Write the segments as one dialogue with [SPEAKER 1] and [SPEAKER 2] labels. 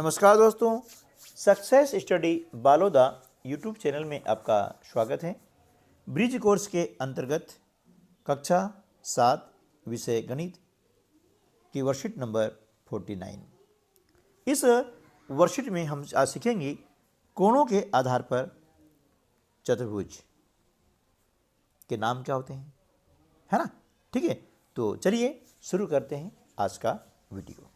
[SPEAKER 1] नमस्कार दोस्तों, success study Baloda YouTube channel में आपका स्वागत है। ब्रिज कोर्स के अंतर्गत कक्षा 7 विषय गणित की वर्कशीट नंबर 49। इस वर्कशीट में हम आज सीखेंगे कोणों के आधार पर चतुर्भुज के नाम क्या होते हैं, है ना। ठीक है, तो चलिए शुरू करते हैं आज का वीडियो।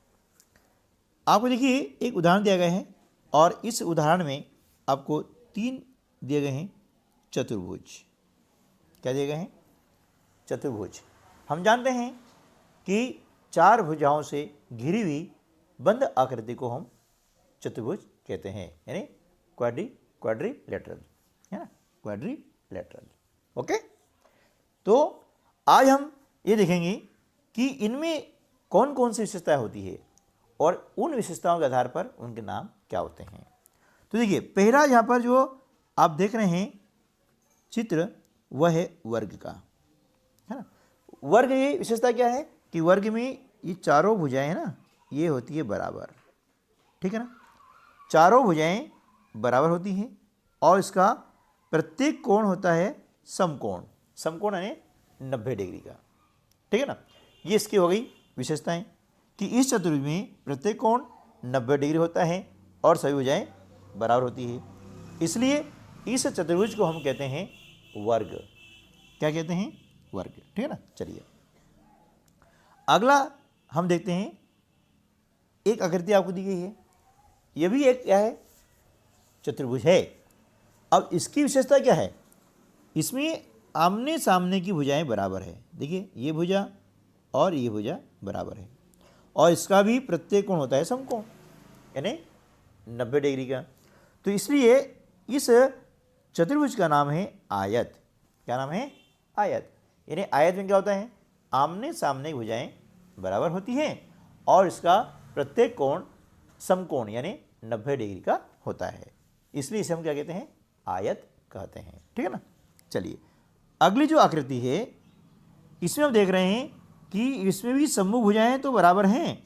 [SPEAKER 1] आपको देखिए एक उदाहरण दिया गया है और इस उदाहरण में आपको 3 दिए गए हैं चतुर्भुज। क्या दिए गए हैं? चतुर्भुज। हम जानते हैं कि 4 भुजाओं से घिरी हुई बंद आकृति को हम चतुर्भुज कहते हैं, यानी क्वाड्रिलेटरल, है ना, क्वाड्रिलेटरल। ओके, तो आज हम ये देखेंगे कि इनमें कौन कौन सी विशेषताएं होती है और उन विशेषताओं के आधार पर उनके नाम क्या होते हैं। तो देखिए पहला यहाँ पर जो आप देख रहे हैं चित्र वह है वर्ग का, है ना। वर्ग की विशेषता क्या है कि वर्ग में ये चारों भुजाएं हैं ना, ये होती है बराबर, ठीक है ना। चारों भुजाएं बराबर होती हैं और इसका प्रत्येक कोण होता है समकोण। समकोण यानी 90 डिग्री का, ठीक है ना। ये इसकी हो गई विशेषताएं कि इस चतुर्भुज में प्रत्येक कोण 90 डिग्री होता है और सभी भुजाएं बराबर होती है, इसलिए इस चतुर्भुज को हम कहते हैं वर्ग। क्या कहते हैं? वर्ग, ठीक है ना। चलिए अगला हम देखते हैं, एक आकृति आपको दी गई है, यह भी एक क्या है? चतुर्भुज है। अब इसकी विशेषता क्या है? इसमें आमने सामने की भुजाएं बराबर है। देखिए ये भुजा और ये भुजा बराबर है और इसका भी प्रत्येक कोण होता है समकोण, यानी 90 डिग्री का। तो इसलिए इस चतुर्भुज का नाम है आयत। क्या नाम है? आयत। यानी आयत में क्या होता है? आमने सामने की भुजाएं बराबर होती हैं और इसका प्रत्येक कोण समकोण यानी 90 डिग्री का होता है, इसलिए इसे हम क्या कहते हैं? आयत कहते हैं, ठीक है ना। चलिए अगली जो आकृति है इसमें हम देख रहे हैं कि इसमें भी सम्मुख भुजाएं तो बराबर हैं,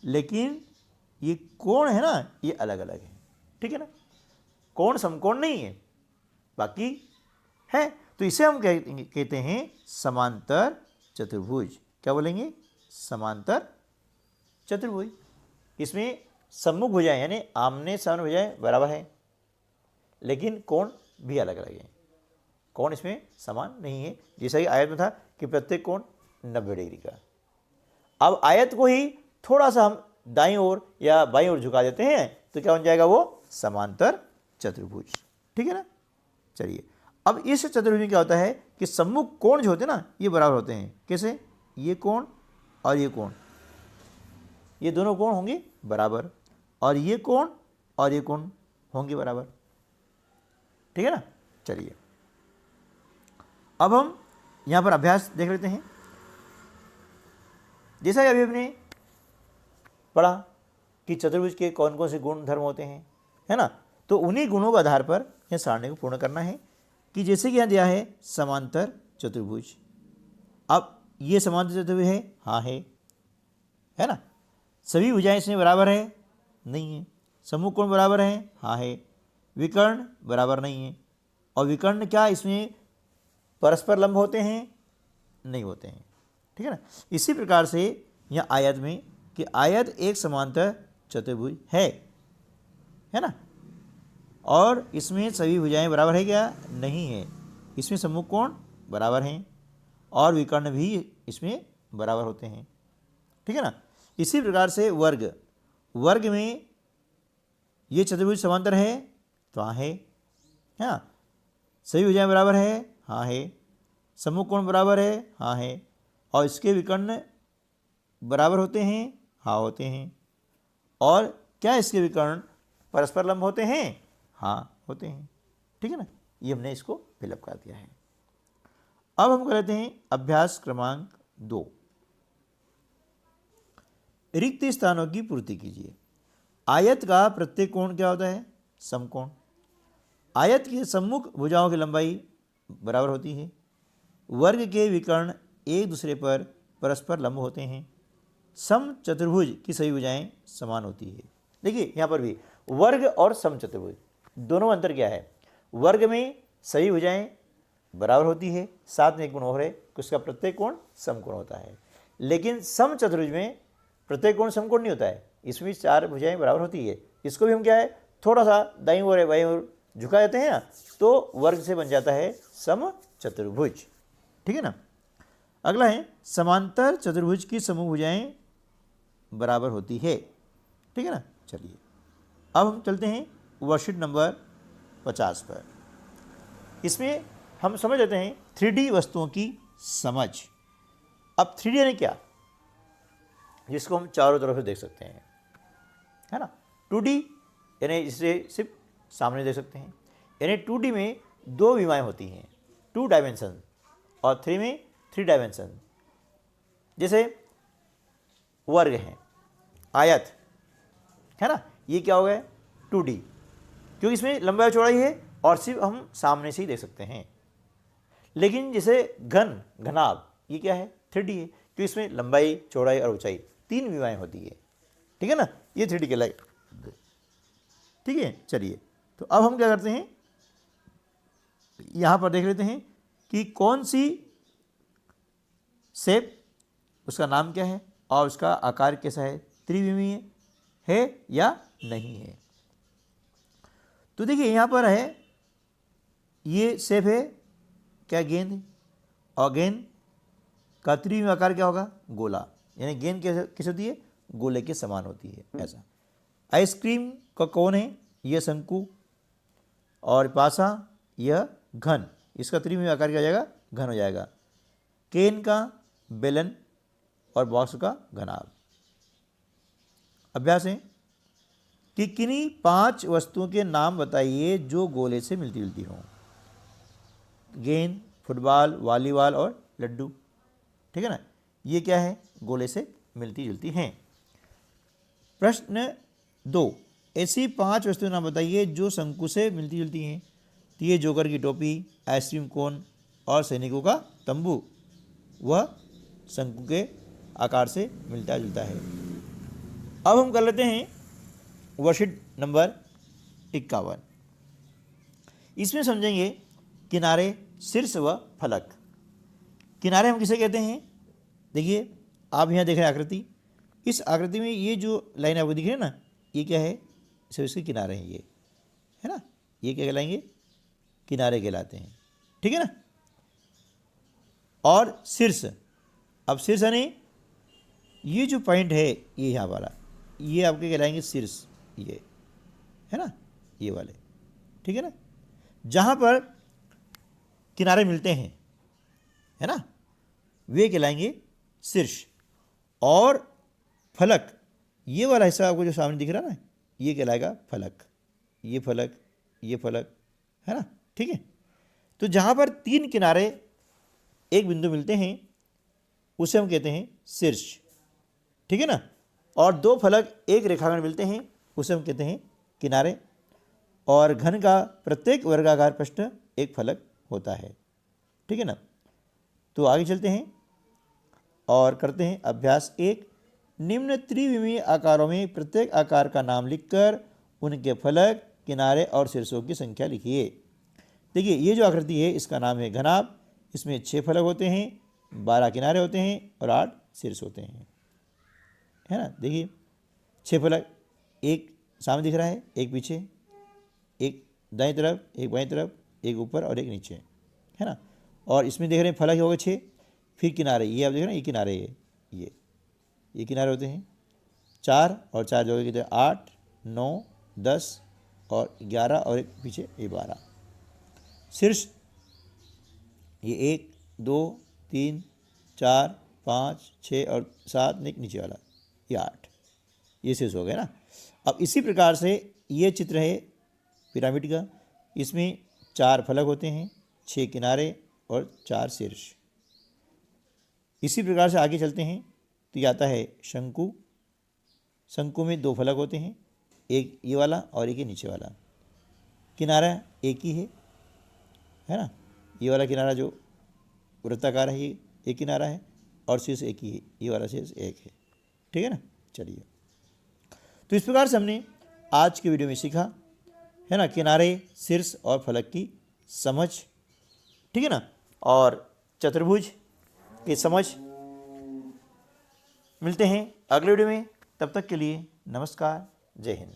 [SPEAKER 1] लेकिन ये कोण है ना, ये अलग अलग है, ठीक है ना। कोण समकोण नहीं है, बाकी है, तो इसे हम कहते हैं समांतर चतुर्भुज। क्या बोलेंगे? समांतर चतुर्भुज। इसमें सम्मुख भुजाएं यानी आमने सामने भुजाएं बराबर है, लेकिन कोण भी अलग अलग है। कोण इसमें समान नहीं है, जैसा कि आयत में था कि प्रत्येक कोण 90 डिग्री का। अब आयत को ही थोड़ा सा हम दाईं ओर या बाईं ओर झुका देते हैं तो क्या बन जाएगा? वो समांतर चतुर्भुज, ठीक है ना। चलिए अब इस चतुर्भुज में क्या होता है कि सम्मुख कोण जो होते हैं ना, ये बराबर होते हैं। कैसे? ये कोण और ये कोण, ये दोनों कोण होंगे बराबर, और ये कोण और ये कोण होंगे बराबर, ठीक है ना। चलिए अब हम यहां पर अभ्यास देख लेते हैं। जैसा कि अभी हमने पढ़ा कि चतुर्भुज के कौन कौन से गुण धर्म होते हैं, है ना, तो उन्हीं गुणों के आधार पर यह सारणी को पूर्ण करना है। कि जैसे कि यहाँ दिया है समांतर चतुर्भुज, अब ये समांतर चतुर्भुज है, हाँ है ना। सभी भुजाएं इसमें बराबर है? नहीं है। सम्मुख कोण बराबर है? हाँ है। विकर्ण बराबर नहीं है, और विकर्ण क्या इसमें परस्पर लंब होते हैं? नहीं होते हैं, ठीक है ना। इसी प्रकार से यह आयत में कि आयत एक समांतर चतुर्भुज है ना, और इसमें सभी भुजाएं बराबर है क्या? नहीं है। इसमें सम्मुख कोण बराबर हैं और विकर्ण भी इसमें बराबर होते हैं, ठीक है ना। इसी प्रकार से वर्ग में ये चतुर्भुज समांतर है तो हाँ है, हाँ। सभी भुजाएं बराबर है? हाँ है। सम्मुख कोण बराबर है? हाँ है। और इसके विकर्ण बराबर होते हैं? हाँ होते हैं। और क्या इसके विकर्ण परस्पर लंब होते हैं? हाँ होते हैं, ठीक है ना। ये हमने इसको फिलअप कर दिया है। अब हम कर लेते हैं अभ्यास क्रमांक 2। रिक्त स्थानों की पूर्ति कीजिए। आयत का प्रत्येक कोण क्या होता है? समकोण। आयत के सम्मुख भुजाओं की लंबाई बराबर होती है। वर्ग के विकर्ण एक दूसरे पर परस्पर लंब होते हैं। सम चतुर्भुज की सभी भुजाएं समान होती है। देखिए यहाँ पर भी वर्ग और समचतुर्भुज दोनों में अंतर क्या है? वर्ग में सभी भुजाएं बराबर होती है, साथ में एक गुण और है कि उसका प्रत्येक कोण समकोण होता है। लेकिन समचतुर्भुज में प्रत्येक कोण समकोण नहीं होता है, इसमें 4 भुजाएं बराबर होती है। इसको भी हम क्या है, थोड़ा सा दाईं ओर है बाईं ओर झुका देते हैं ना, तो वर्ग से बन जाता है समचतुर्भुज। ठीक है ना। अगला है समांतर चतुर्भुज की समूह भुजाएं बराबर होती है। ठीक है ना। चलिए अब हम चलते हैं वर्कशीट नंबर 50 पर। इसमें हम समझ लेते हैं 3D वस्तुओं की समझ। अब 3D यानी क्या, जिसको हम चारों तरफ से देख सकते हैं, है ना। 2D यानी इसे सिर्फ सामने देख सकते हैं, यानी 2D में 2 विमाएँ होती हैं, 2 डायमेंशन, और 3 में 3 डायमेंशन। जैसे वर्ग हैं, आयत है ना, ये क्या हो गया 2D, क्योंकि इसमें लंबाई चौड़ाई है और सिर्फ हम सामने से ही देख सकते हैं। लेकिन जैसे घन, घनाभ, ये क्या है 3D है, क्योंकि इसमें लंबाई चौड़ाई और ऊंचाई 3 विमाएँ होती है। ठीक है ना, ये 3D के लायक। ठीक है। चलिए तो अब हम क्या करते हैं, यहाँ पर देख लेते हैं कि कौन सी शेप, उसका नाम क्या है और उसका आकार कैसा है, त्रिविमीय है या नहीं है। तो देखिए यहाँ पर है, ये शेप है क्या, गेंद है, और गेंद का त्रिविमीय आकार क्या होगा, गोला, यानी गेंद कैसे होती है, गोले के समान होती है ऐसा। आइसक्रीम का कोन है, यह शंकु, और पासा यह घन, इसका त्रिविमीय आकार क्या हो जाएगा, घन हो जाएगा। केन का बेलन और बॉक्स का घनाभ। अभ्यास है कि किन्हीं 5 वस्तुओं के नाम बताइए जो गोले से मिलती जुलती हों। गेंद, फुटबॉल, वॉलीबॉल और लड्डू। ठीक है ना, ये क्या है, गोले से मिलती जुलती हैं। प्रश्न 2, ऐसी 5 वस्तुओं नाम बताइए जो शंकु से मिलती जुलती हैं। तो ये जोकर की टोपी, आइसक्रीम कोन और सैनिकों का तंबू, वह शंकु के आकार से मिलता जुलता है। अब हम कर लेते हैं वर्कशीट नंबर 51। इसमें समझेंगे किनारे, शीर्ष व फलक। किनारे हम किसे कहते हैं, देखिए आप यहाँ देख रहे हैं आकृति, इस आकृति में ये जो लाइन आपको दिख रही है ना, ये क्या है, सब इसके किनारे हैं, ये है ना, ये क्या कहलाएंगे, किनारे कहलाते हैं। ठीक है ना। और शीर्ष, अब शीर्ष यानी ये जो पॉइंट है, ये यहाँ वाला, ये आपके कहलाएंगे शीर्ष, ये है ना, ये वाले। ठीक है ना, जहाँ पर किनारे मिलते हैं, है ना, वे कहलाएंगे शीर्ष। और फलक, ये वाला हिस्सा आपको जो सामने दिख रहा है ना, ये कहलाएगा फलक, ये फलक, ये फलक, है ना। ठीक है। तो जहाँ पर 3 किनारे एक बिंदु मिलते हैं उसे हम कहते हैं शीर्ष। ठीक है ना। और 2 फलक एक रेखाखंड मिलते हैं उसे हम कहते हैं किनारे। और घन का प्रत्येक वर्गाकार पृष्ठ एक फलक होता है। ठीक है ना। तो आगे चलते हैं और करते हैं अभ्यास 1। निम्न त्रिविमीय आकारों में प्रत्येक आकार का नाम लिखकर उनके फलक, किनारे और शीर्षों की संख्या लिखिए। देखिए ये जो आकृति है इसका नाम है घनाभ। इसमें 6 फलक होते हैं, 12 किनारे होते हैं और 8 शीर्ष होते हैं, है ना। देखिए 6 फलक, एक सामने दिख रहा है, एक पीछे, एक दाईं तरफ, एक बाईं तरफ, एक ऊपर और एक नीचे, है ना। और इसमें देख रहे हैं फलक हो गए 6, फिर किनारे, ये आप देख रहे हैं, ये किनारे है, ये किनारे होते हैं 4 और 4 जोड़े कितने 8, 9, 10 और 11 और एक पीछे ये 12। शीर्ष ये 1, 2, 3, 4, 5, 6 और 7, एक नीचे वाला ये 8, ये शीर्ष हो गया ना। अब इसी प्रकार से ये चित्र है पिरामिड का। इसमें 4 फलक होते हैं, 6 किनारे और 4 शीर्ष। इसी प्रकार से आगे चलते हैं तो ये आता है शंकु। शंकु में 2 फलक होते हैं, एक ये वाला और एक ये नीचे वाला। किनारा एक ही है ना, ये वाला किनारा जो वृत्ताकार है ये एक किनारा है और शीर्ष एक ही है, ये वाला शीर्ष एक है। ठीक है ना। चलिए तो इस प्रकार से हमने आज के वीडियो में सीखा है ना, किनारे, शीर्ष और फलक की समझ, ठीक है ना, और चतुर्भुज की समझ। मिलते हैं अगले वीडियो में, तब तक के लिए नमस्कार, जय हिंद।